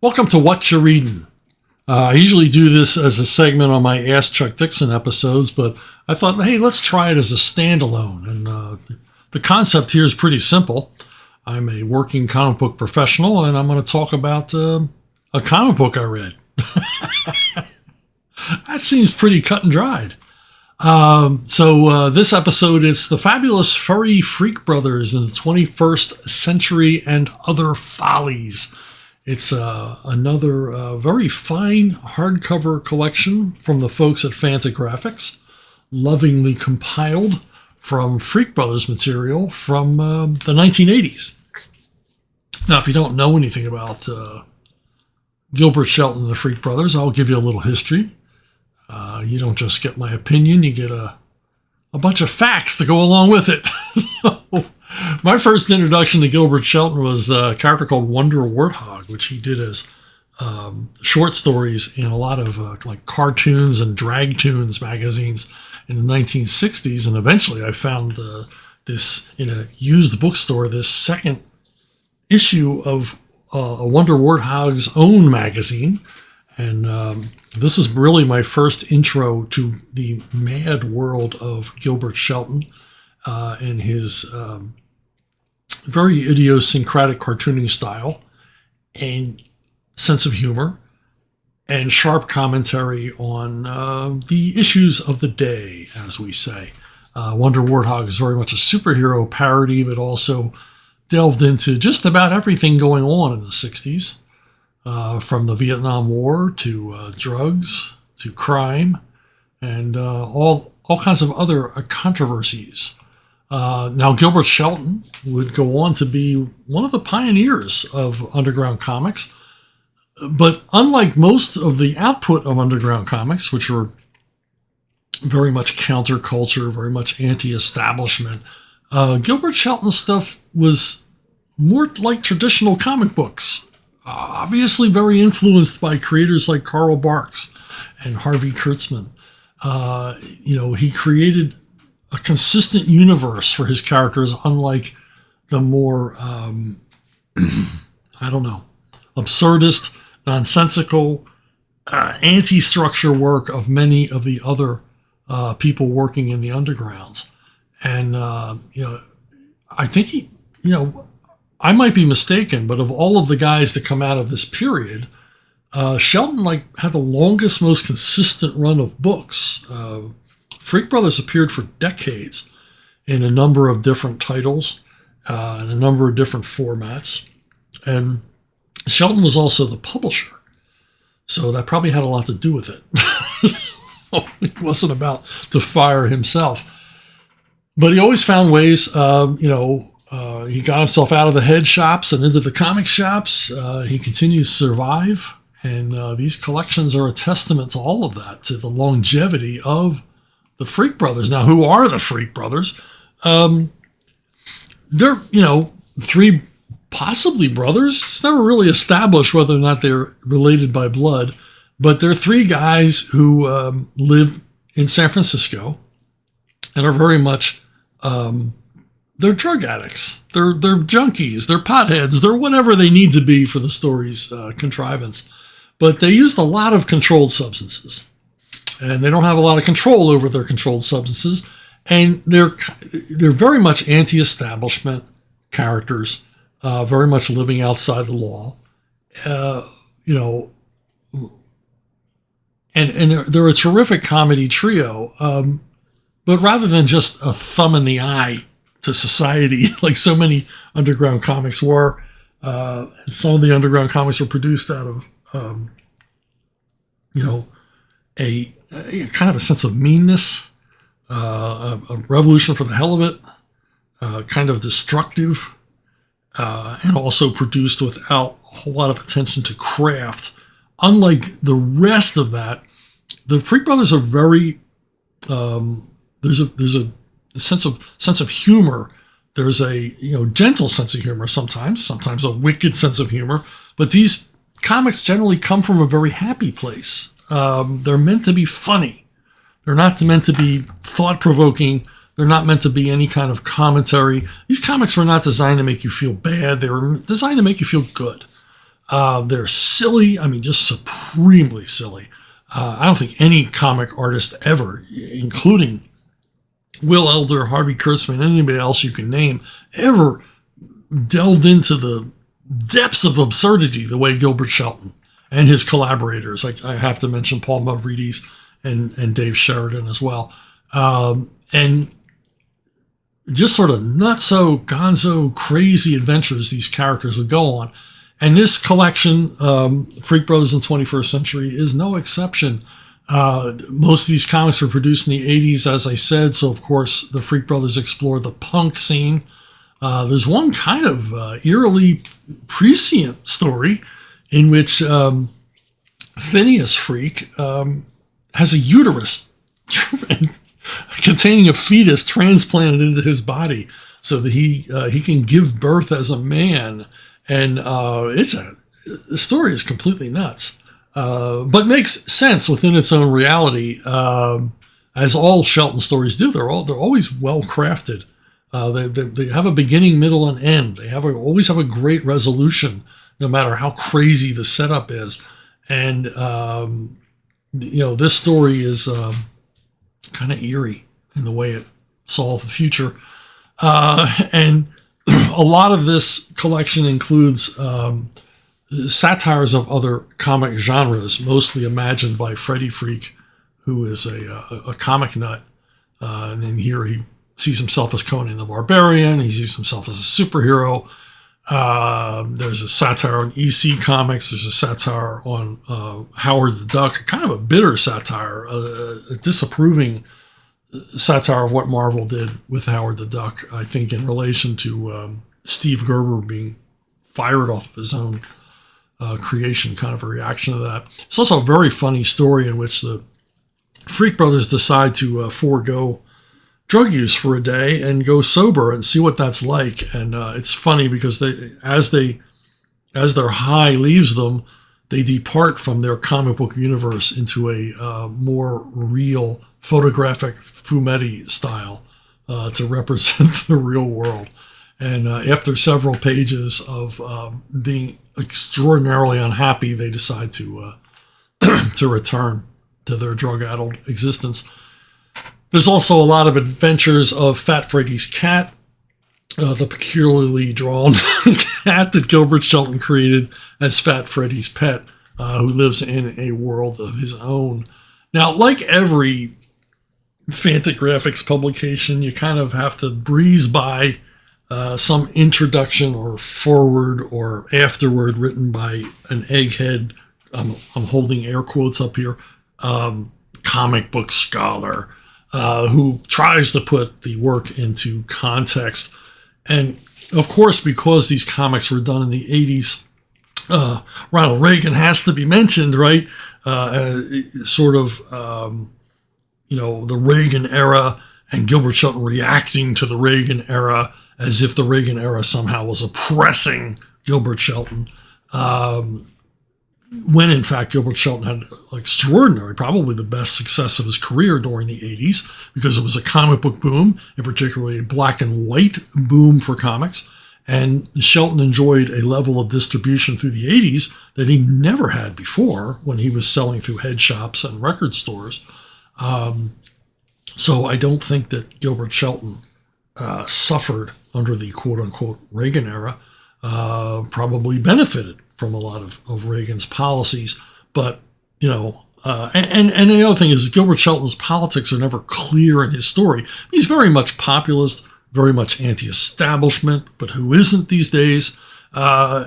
Welcome to Whatcha, Readin. I usually do this as a segment on my Ask Chuck Dixon episodes, but I thought, hey, let's try it as a standalone. And the concept here is pretty simple. I'm a working comic book professional, and I'm going to talk about a comic book I read. That seems pretty cut and dried. So this episode, it's The Fabulous Furry Freak Brothers in the 21st Century and Other Follies. It's another very fine hardcover collection from the folks at Fantagraphics, lovingly compiled from Freak Brothers material from the 1980s. Now, if you don't know anything about Gilbert Shelton and the Freak Brothers, I'll give you a little history. You don't just get my opinion, you get a bunch of facts to go along with it. So, my first introduction to Gilbert Shelton was a character called Wonder Warthog, which he did as short stories in a lot of like cartoons and drag-toons magazines in the 1960s. And eventually I found this in a used bookstore, this second issue of Wonder Warthog's own magazine. And this is really my first intro to the mad world of Gilbert Shelton and his very idiosyncratic cartooning style and sense of humor and sharp commentary on the issues of the day, as we say. Wonder Warthog is very much a superhero parody, but also delved into just about everything going on in the 60s, from the Vietnam War to drugs to crime and all kinds of other controversies. Now, Gilbert Shelton would go on to be one of the pioneers of underground comics. But unlike most of the output of underground comics, which were very much counterculture, very much anti-establishment, Gilbert Shelton's stuff was more like traditional comic books. Obviously very influenced by creators like Carl Barks and Harvey Kurtzman. He created a consistent universe for his characters, unlike the more, absurdist, nonsensical, anti-structure work of many of the other people working in the undergrounds. And, I think I might be mistaken, but of all of the guys that come out of this period, Shelton had the longest, most consistent run of books. Freak Brothers appeared for decades in a number of different titles and a number of different formats. And Shelton was also the publisher. So that probably had a lot to do with it. He wasn't about to fire himself. But he always found ways, he got himself out of the head shops and into the comic shops. He continues to survive. And these collections are a testament to all of that, to the longevity of the Freak Brothers. Now, who are the Freak Brothers? They're, three possibly brothers. It's never really established whether or not they're related by blood, but they're three guys who live in San Francisco and are very much, they're drug addicts. They're junkies. They're potheads. They're whatever they need to be for the story's contrivance. But they used a lot of controlled substances. And they don't have a lot of control over their controlled substances. And they're very much anti-establishment characters, very much living outside the law. And they're a terrific comedy trio. But rather than just a thumb in the eye to society, like so many underground comics were, some of the underground comics were produced out of, a kind of a sense of meanness, a revolution for the hell of it, kind of destructive, and also produced without a whole lot of attention to craft. Unlike the rest of that, the Freak Brothers are very, there's a sense of humor. There's a gentle sense of humor sometimes a wicked sense of humor, but these comics generally come from a very happy place. They're meant to be funny. They're not meant to be thought-provoking. They're not meant to be any kind of commentary. These comics were not designed to make you feel bad. They were designed to make you feel good. They're silly. I mean, just supremely silly. I don't think any comic artist ever, including Will Elder, Harvey Kurtzman, anybody else you can name, ever delved into the depths of absurdity the way Gilbert Shelton and his collaborators. I have to mention Paul Mavridis and Dave Sheridan as well. And just sort of nutso, gonzo, crazy adventures these characters would go on. And this collection, Freak Brothers in the 21st Century, is no exception. Most of these comics were produced in the 80s, as I said, so of course the Freak Brothers explore the punk scene. There's one kind of eerily prescient story in which Phineas Freak has a uterus containing a fetus transplanted into his body so that he can give birth as a man. And the story is completely nuts, but makes sense within its own reality, as all Shelton stories do. They're always well crafted. They have a beginning, middle, and end. They always have a great resolution, no matter how crazy the setup is. And this story is kind of eerie in the way it saw the future, and a lot of this collection includes satires of other comic genres, mostly imagined by Freddie Freak, who is a comic nut. And then here he sees himself as Conan the Barbarian. He sees himself as a superhero. There's a satire on EC Comics. There's a satire on Howard the Duck, kind of a bitter satire, a disapproving satire of what Marvel did with Howard the Duck, I think, in relation to Steve Gerber being fired off of his own creation, kind of a reaction to that. It's also a very funny story in which the Freak Brothers decide to forego drug use for a day and go sober and see what that's like. And it's funny because as their high leaves them, they depart from their comic book universe into a more real photographic fumetti style to represent the real world. And after several pages of being extraordinarily unhappy, they decide to return to their drug-addled existence. There's also a lot of adventures of Fat Freddy's cat, the peculiarly drawn cat that Gilbert Shelton created as Fat Freddy's pet, who lives in a world of his own. Now, like every Fantagraphics publication, you kind of have to breeze by some introduction or forward or afterword written by an egghead, I'm holding air quotes up here, comic book scholar, who tries to put the work into context. And of course, because these comics were done in the 80s, Ronald Reagan has to be mentioned, right? The Reagan era, and Gilbert Shelton reacting to the Reagan era as if the Reagan era somehow was oppressing Gilbert Shelton. When in fact Gilbert Shelton had extraordinary, probably the best success of his career during the 80s, because it was a comic book boom, and particularly a black and white boom for comics. And Shelton enjoyed a level of distribution through the 80s that he never had before when he was selling through head shops and record stores. So I don't think that Gilbert Shelton suffered under the quote-unquote Reagan era, probably benefited from a lot of Reagan's policies. But, and the other thing is Gilbert Shelton's politics are never clear in his story. He's very much populist, very much anti-establishment, but who isn't these days? But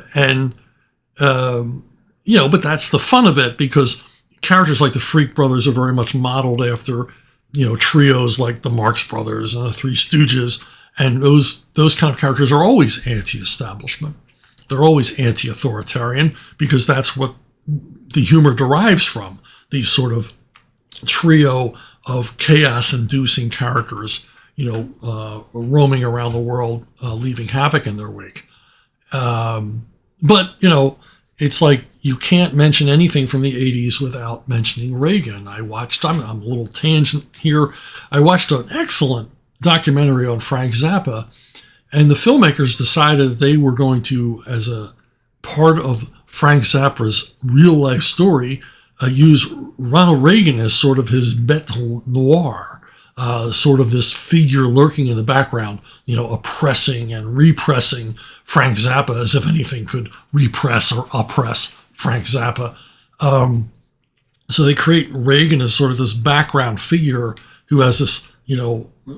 that's the fun of it, because characters like the Freak Brothers are very much modeled after, trios like the Marx Brothers and the Three Stooges. And those kind of characters are always anti-establishment. They're always anti-authoritarian, because that's what the humor derives from, these sort of trio of chaos-inducing characters, roaming around the world, leaving havoc in their wake. But it's like you can't mention anything from the 80s without mentioning Reagan. I'm a little tangent here. I watched an excellent documentary on Frank Zappa, and the filmmakers decided they were going to, as a part of Frank Zappa's real-life story, use Ronald Reagan as sort of his bête noire, sort of this figure lurking in the background, oppressing and repressing Frank Zappa, as if anything could repress or oppress Frank Zappa. So they create Reagan as sort of this background figure who has this,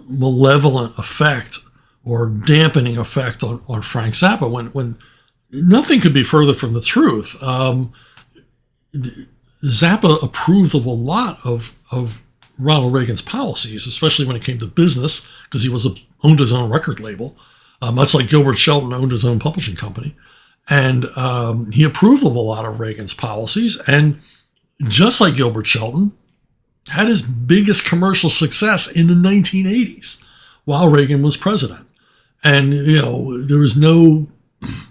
malevolent effect or dampening effect on Frank Zappa when nothing could be further from the truth. Zappa approved of a lot of Ronald Reagan's policies, especially when it came to business, because he owned his own record label, much like Gilbert Shelton owned his own publishing company. And he approved of a lot of Reagan's policies, and just like Gilbert Shelton, had his biggest commercial success in the 1980s while Reagan was president. And, there was no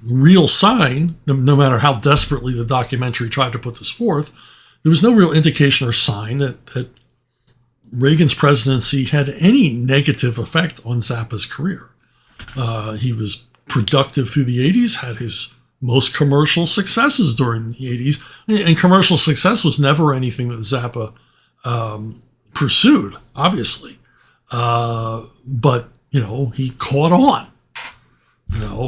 real sign, no matter how desperately the documentary tried to put this forth, there was no real indication or sign that Reagan's presidency had any negative effect on Zappa's career. He was productive through the 80s, had his most commercial successes during the 80s, and commercial success was never anything that Zappa pursued, obviously. But, he caught on.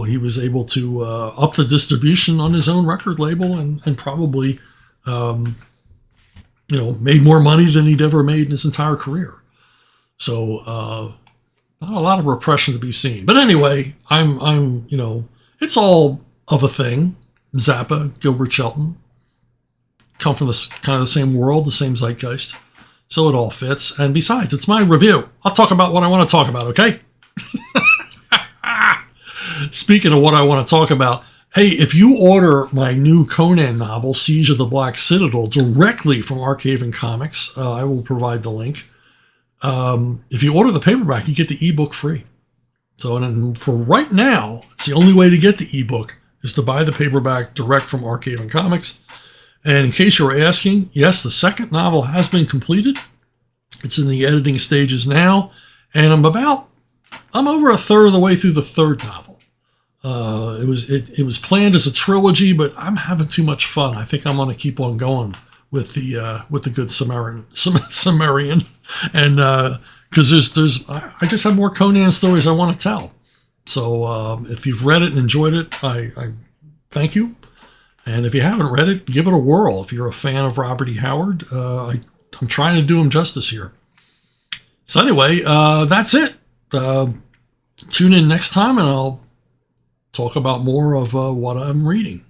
He was able to up the distribution on his own record label and probably, made more money than he'd ever made in his entire career. So not a lot of repression to be seen. But anyway, I'm it's all of a thing. Zappa, Gilbert Shelton, come from this kind of the same world, the same zeitgeist. So it all fits. And besides, it's my review. I'll talk about what I want to talk about, okay? Speaking of what I want to talk about, hey, if you order my new Conan novel, Siege of the Black Citadel, directly from Archaven Comics, I will provide the link. If you order the paperback, you get the ebook free. So and for right now, it's the only way to get the ebook is to buy the paperback direct from Archaven Comics. And in case you were asking, yes, the second novel has been completed. It's in the editing stages now, and I'm over a third of the way through the third novel. It was planned as a trilogy, but I'm having too much fun. I think I'm going to keep on going with the good Sumerian, and because I just have more Conan stories I want to tell. So if you've read it and enjoyed it, I thank you. And if you haven't read it, give it a whirl. If you're a fan of Robert E. Howard, I'm trying to do him justice here. So anyway, that's it. Tune in next time, and I'll talk about more of what I'm reading.